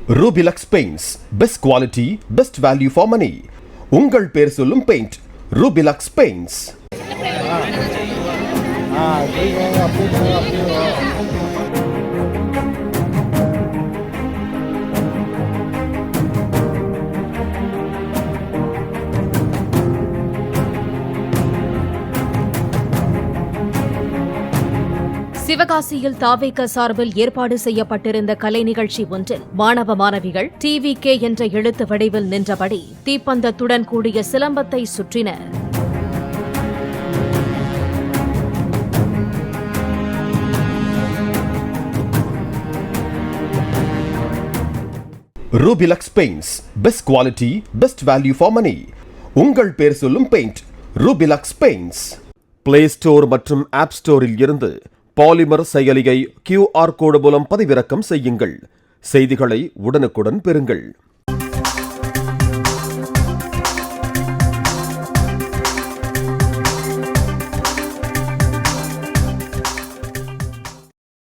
Rubilux Paints, best quality, best value for money. உங்கள் பேர் சொல்லும் பெயிண்ட் Rubilux Paints. சிவகாசியில் தாவேக சார்பில் ஏற்பாடு செய்யப்பட்டிருந்த கலை நிகழ்ச்சி ஒன்றில் மாணவ மாணவிகள் TVK என்ற எழுத்து வடிவில் நின்றபடி தீப்பந்தத்துடன் கூடிய சிலம்பத்தை சுற்றினர். Rubilux Paints, best quality, best value for money. உங்கள் பேர் சொல்லும் paint Rubilux Paints. Play Store மற்றும் App Storeல் இருந்து பாலிமர் செயலியை QR கோடு மூலம் பதிவிறக்கம் செய்யுங்கள். செய்திகளை உடனுக்குடன் பெறுங்கள்.